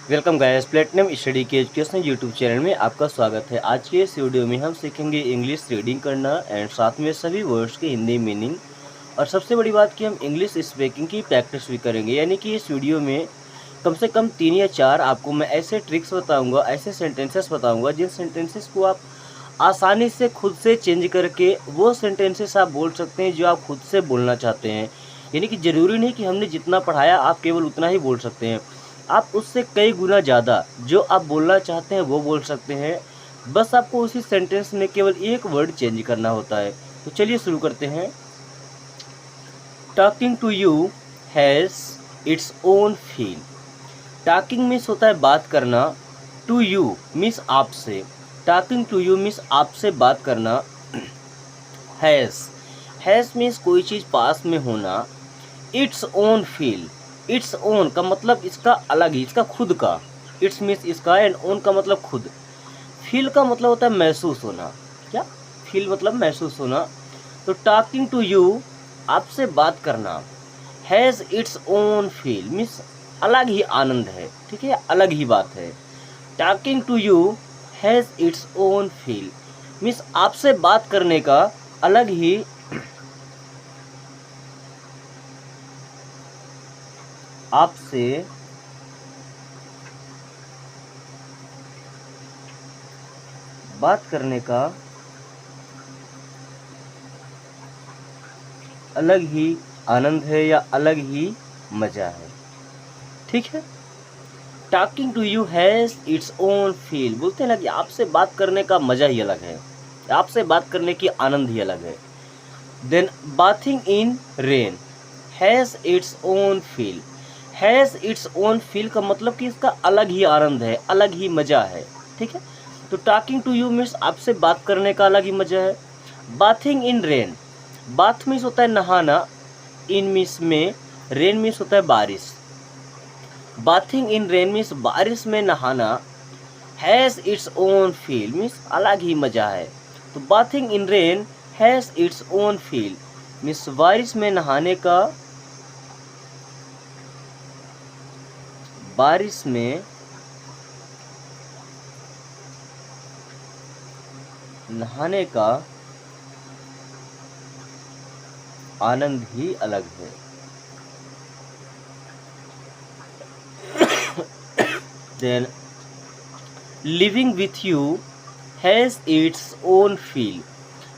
Welcome guys, platinum study के education YouTube channel में आपका स्वागत है। आज के इस वीडियो में हम सीखेंगे इंग्लिश रीडिंग करना एंड साथ में सभी वर्ड्स के हिंदी मीनिंग। और सबसे बड़ी बात कि हम इंग्लिश स्पीकिंग की प्रैक्टिस भी करेंगे, यानी कि इस वीडियो में कम से कम 3 या 4 आपको मैं ऐसे ट्रिक्स बताऊँगा, ऐसे सेंटेंसेस बताऊँगा जिन सेंटेंसेस को आप आसानी से खुद से चेंज करके वो सेंटेंसेस आप बोल सकते हैं जो आप खुद से बोलना चाहते हैं। यानी कि ज़रूरी नहीं कि हमने जितना पढ़ाया आप केवल उतना ही बोल सकते हैं, आप उससे कई गुना ज़्यादा जो आप बोलना चाहते हैं वो बोल सकते हैं। बस आपको उसी सेंटेंस में केवल एक वर्ड चेंज करना होता है। तो चलिए शुरू करते हैं। Talking to you has its own feel. Talking means होता है बात करना, टू यू मीन्स आपसे। टॉकिंग टू यू मीन्स आपसे बात करना। हैज़ मीन्स कोई चीज़ पास में होना। It's own feel, its own का मतलब इसका अलग ही, इसका खुद का। इट्स मीन्स इसका एंड ओन का मतलब खुद। फील का मतलब होता है महसूस होना। क्या? फील मतलब महसूस होना। तो टॉकिंग टू यू आपसे बात करना, has its own feel means अलग ही आनंद है। ठीक है, अलग ही बात है। Talking to you has its own feel means आपसे बात करने का अलग ही आपसे बात करने का अलग ही आनंद है या अलग ही मज़ा है। ठीक है, talking to you has its own feel बोलते हैं ना कि आपसे बात करने का मज़ा ही अलग है, आपसे बात करने की आनंद ही अलग है। Then bathing in rain has its own feel. Has its own feel का मतलब कि इसका अलग ही आनंद है, अलग ही मज़ा है। ठीक है, तो टॉकिंग टू यू मीन्स आपसे बात करने का अलग ही मज़ा है। Bathing in rain, bath means होता है नहाना, इन मीन्स में, रेन मीन्स होता है बारिश। बाथिंग इन रेन मीन्स बारिश में नहाना। Has its own feel means अलग ही मज़ा है। तो bathing in rain has its own feel means बारिश में नहाने का, बारिश में नहाने का आनंद ही अलग है। Then living with you has its own feel.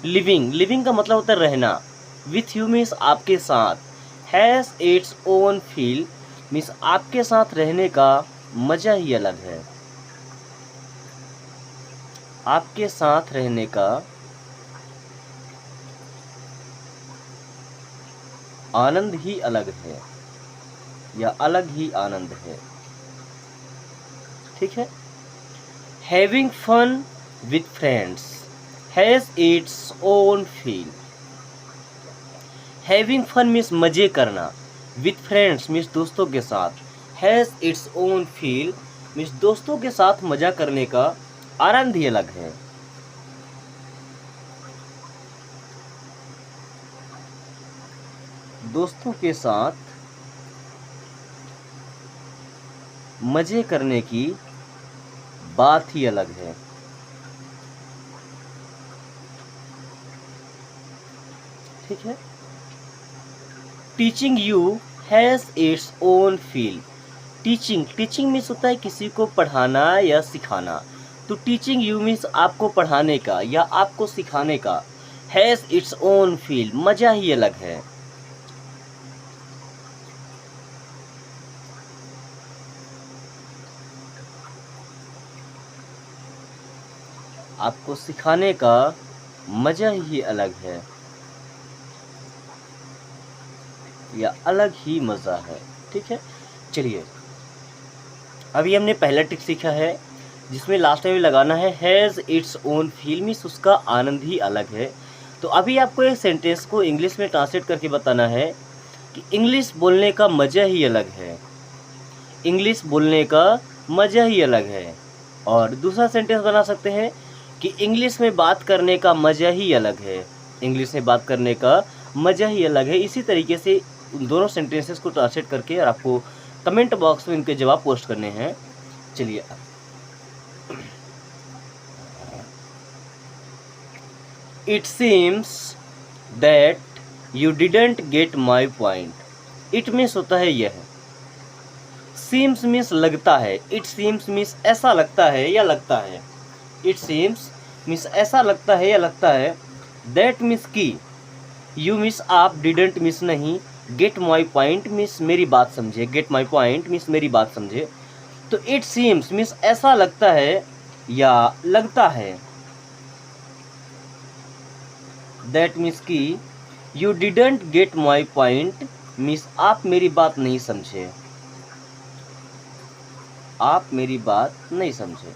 Living का मतलब होता है रहना, विथ यू मीन्स आपके साथ, has its own feel means आपके साथ रहने का मज़ा ही अलग है, आपके साथ रहने का आनंद ही अलग है या अलग ही आनंद है। ठीक है, having fun with friends has its own feel. Having fun means मज़े करना, विथ फ्रेंड्स मीन्स दोस्तों के साथ, has its own feel means दोस्तों के साथ मज़ा करने का आनंद ही अलग है। दोस्तों के साथ मज़े करने की बात ही अलग है। ठीक है, teaching you has its own feel. Teaching means होता है किसी को पढ़ाना या सिखाना। तो टीचिंग यू मीन्स आपको पढ़ाने का या आपको सिखाने का, हैज़ इट्स ओन फील मज़ा ही अलग है। आपको सिखाने का मज़ा ही अलग है या अलग ही मज़ा है। ठीक है, चलिए अभी हमने पहला ट्रिक सीखा है जिसमें लास्ट में भी लगाना है has its own feel means उसका आनंद ही अलग है। तो अभी आपको एक सेंटेंस को इंग्लिश में ट्रांसलेट करके बताना है कि इंग्लिश बोलने का मज़ा ही अलग है, इंग्लिश बोलने का मज़ा ही अलग है। और दूसरा सेंटेंस बना सकते हैं कि इंग्लिश में बात करने का मज़ा ही अलग है, इंग्लिश में बात करने का मज़ा ही अलग है। इसी तरीके से उन दोनों सेंटेंसेस को ट्रांसलेट करके और आपको कमेंट बॉक्स में इनके जवाब पोस्ट करने हैं। चलिए, it seems that you didn't get my point. It means होता है यह, सीम्स मीन्स लगता है, इट सीम्स मीन्स ऐसा लगता है या लगता है, इट सीम्स मीन्स ऐसा लगता है या लगता है, दैट मीन्स की, यू मीन्स आप, डिडंट मीन्स नहीं, गेट माई पॉइंट मीन्स मेरी बात समझे, गेट माई पॉइंट मीन्स मेरी बात समझे। तो इट सीम्स मीन्स ऐसा लगता है या लगता है, दैट मीन्स की, you didn't get my point means आप मेरी बात नहीं समझे, आप मेरी बात नहीं समझे।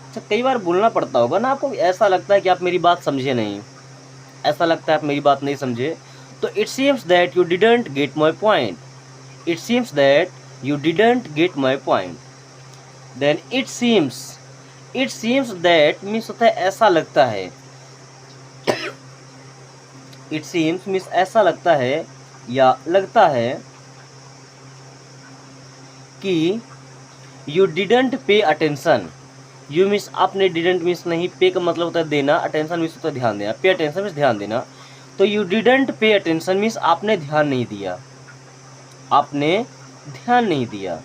अच्छा, कई बार बोलना पड़ता होगा ना आपको, ऐसा लगता है कि आप मेरी बात समझे नहीं, ऐसा लगता है आप मेरी बात नहीं समझे। तो it seems that you didn't get my point, it seems that you didn't get my point. Then it seems that means होता है ऐसा लगता है, इट सीम्स मीन्स ऐसा लगता है या लगता है कि you didn't pay attention, you means आपने, डिडंट मीन्स नहीं, पे का मतलब होता है देना, अटेंशन मीन्स होता है ध्यान देना, पे अटेंशन मीन्स ध्यान देना। तो you didn't pay attention means आपने ध्यान नहीं दिया, आपने ध्यान नहीं दिया।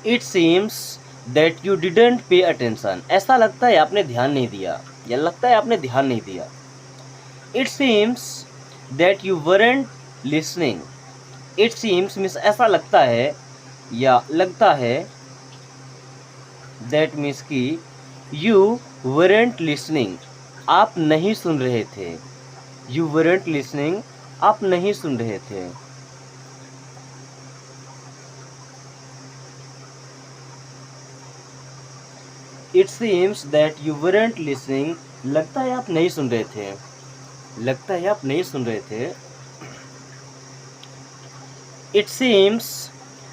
It seems that you didn't pay attention, ऐसा लगता है आपने ध्यान नहीं दिया या लगता है आपने ध्यान नहीं दिया। It seems that you weren't listening, it seems means ऐसा लगता है या लगता है, दैट मीन्स की, यू वरंट लिसनिंग, आप नहीं सुन रहे थे, यू वरंट लिसनिंग, आप नहीं सुन रहे थे। It seems that you weren't listening, लगता है आप नहीं सुन रहे थे, लगता है आप नहीं सुन रहे थे। It seems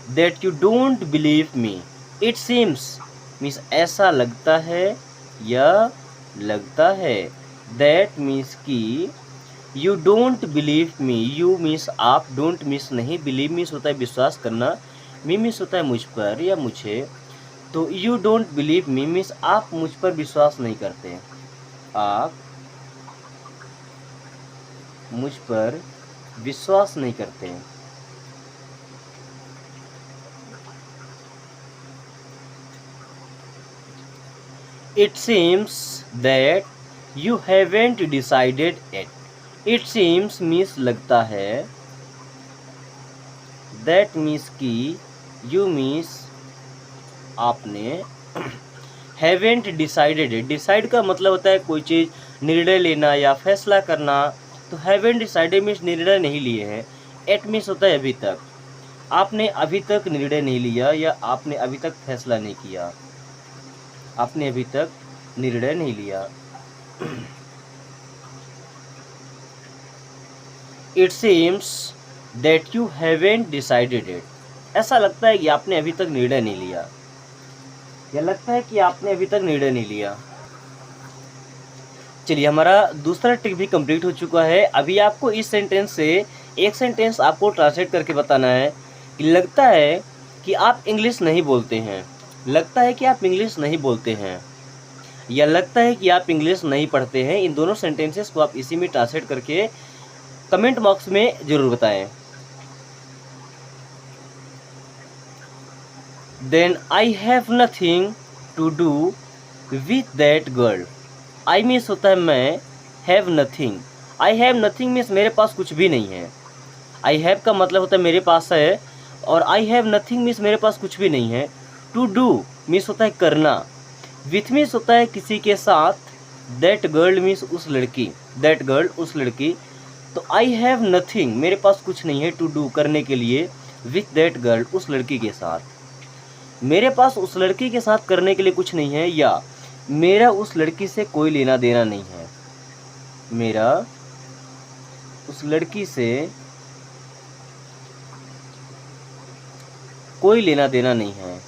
that you don't believe me, it seems means ऐसा लगता है या लगता है, दैट मीन्स की, you don't believe me, you means आप, डोंट मीन्स नहीं, बिलीव मीन्स होता है विश्वास करना, मी मीन्स होता है मुझ पर या मुझे। तो you don't believe me means आप मुझ पर विश्वास नहीं करते, आप मुझ पर विश्वास नहीं करते। It seems that you haven't decided it, it seems means लगता है, दैट मीन्स की, यू मीन्स आपने, हैवेंट डिसाइडेड इट, डिसाइड का मतलब होता है कोई चीज़ निर्णय लेना या फैसला करना। तो हैवेंट डिसाइडेड मीन्स निर्णय नहीं लिए हैं, एट मीन्स होता है अभी तक, आपने अभी तक निर्णय नहीं लिया या आपने अभी तक फैसला नहीं किया, आपने अभी तक निर्णय नहीं लिया। It seems that you haven't decided it, ऐसा लगता है कि आपने अभी तक निर्णय नहीं लिया या लगता है कि आपने अभी तक निर्णय नहीं लिया। चलिए, हमारा दूसरा ट्रिक भी कंप्लीट हो चुका है। अभी आपको इस सेंटेंस से एक सेंटेंस आपको ट्रांसलेट करके बताना है कि लगता है कि आप इंग्लिश नहीं बोलते हैं, लगता है कि आप इंग्लिश नहीं बोलते हैं या लगता है कि आप इंग्लिश नहीं पढ़ते हैं। इन दोनों सेंटेंसेस को आप इसी में ट्रांसलेट करके कमेंट बॉक्स में ज़रूर बताएं। Then I have nothing to do with that girl, I means होता है मैं, have nothing, I have nothing means मेरे पास कुछ भी नहीं है, आई हैव का मतलब होता है मेरे पास है, और आई हैव नथिंग मीन्स मेरे पास कुछ भी नहीं है। टू डू मीन्स होता है करना, विथ मीन्स होता है किसी के साथ, दैट गर्ल मीन्स उस लड़की, दैट गर्ल उस लड़की। तो आई हैव नथिंग मेरे पास कुछ नहीं है, टू डू करने के लिए, विथ दैट गर्ल उस लड़की के साथ, मेरे पास उस लड़की के साथ करने के लिए कुछ नहीं है, या मेरा उस लड़की से कोई लेना देना नहीं है, मेरा उस लड़की से कोई लेना देना नहीं है।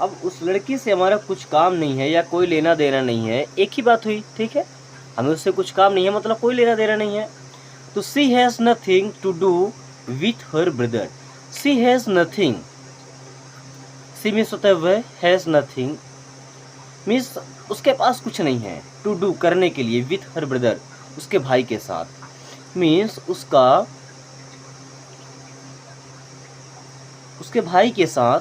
अब उस लड़की से हमारा कुछ काम नहीं है या कोई लेना देना नहीं है, एक ही बात हुई, ठीक है। हमें उससे कुछ काम नहीं है मतलब कोई लेना देना नहीं है। तो she has nothing to do with her brother. She has nothing, she means होता है वह, हैज़ नथिंग मीन्स उसके पास कुछ नहीं है, टू डू करने के लिए, विथ हर ब्रदर उसके भाई के साथ, मीन्स उसके भाई के साथ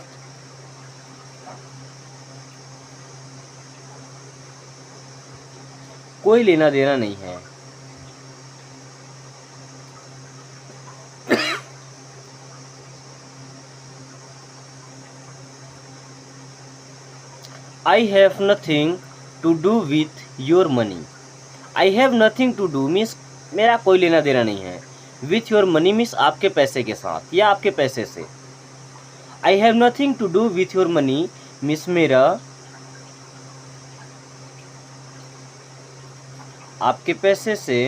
कोई लेना देना नहीं है। I have nothing to do with your money. I have nothing to do means मेरा कोई लेना देना नहीं है, with your money मीन्स आपके पैसे के साथ या आपके पैसे से। I have nothing to do with your money means मेरा आपके पैसे से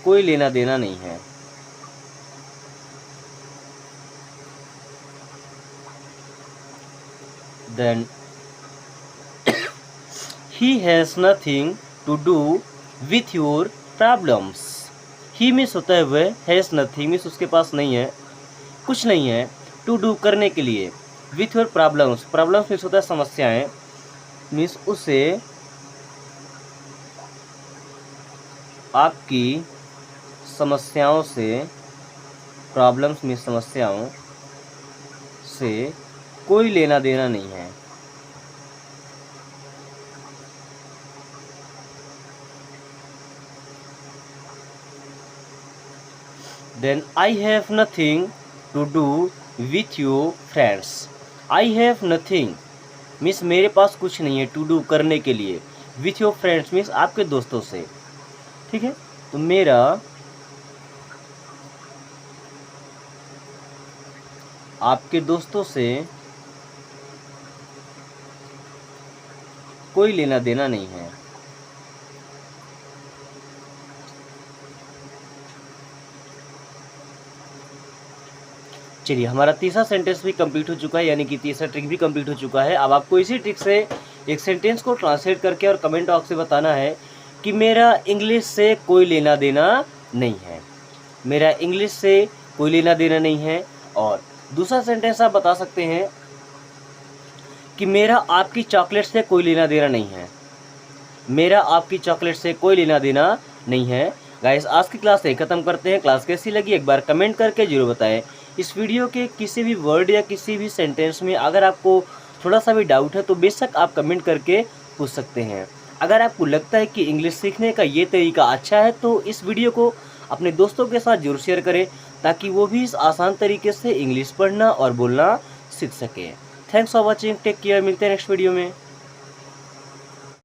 कोई लेना देना नहीं है। Then he has nothing to do with your problems. He means होता है वह, has nothing मीन्स उसके पास नहीं है, कुछ नहीं है, to do करने के लिए, with your problems, problems means होता है समस्याएं, मीन्स उसे आपकी समस्याओं से, प्रॉब्लम्स मीन्स समस्याओं से कोई लेना देना नहीं है। Then I have nothing to do with your friends. I have nothing means मेरे पास कुछ नहीं है, टू डू करने के लिए, with your friends मीन्स आपके दोस्तों से, ठीक है। तो मेरा आपके दोस्तों से कोई लेना देना नहीं है। चलिए, हमारा तीसरा सेंटेंस भी कंप्लीट हो चुका है, यानी कि तीसरा ट्रिक भी कंप्लीट हो चुका है। अब आपको इसी ट्रिक से एक सेंटेंस को ट्रांसलेट करके और कमेंट बॉक्स से बताना है कि मेरा इंग्लिश से कोई लेना देना नहीं है, मेरा इंग्लिश से कोई लेना देना नहीं है। और दूसरा सेंटेंस आप बता सकते हैं कि मेरा आपकी चॉकलेट से कोई लेना देना नहीं है, मेरा आपकी चॉकलेट से कोई लेना देना नहीं है। गाइस, आज की क्लास यही ख़त्म करते हैं। क्लास कैसी लगी एक बार कमेंट करके जरूर बताएं। इस वीडियो के किसी भी वर्ड या किसी भी सेंटेंस में अगर आपको थोड़ा सा भी डाउट है तो बेशक आप कमेंट करके पूछ सकते हैं। अगर आपको लगता है कि इंग्लिश सीखने का ये तरीका अच्छा है तो इस वीडियो को अपने दोस्तों के साथ जरूर शेयर करें, ताकि वो भी इस आसान तरीके से इंग्लिश पढ़ना और बोलना सीख सकें। Thanks for watching, take care, मिलते हैं नेक्स्ट वीडियो में।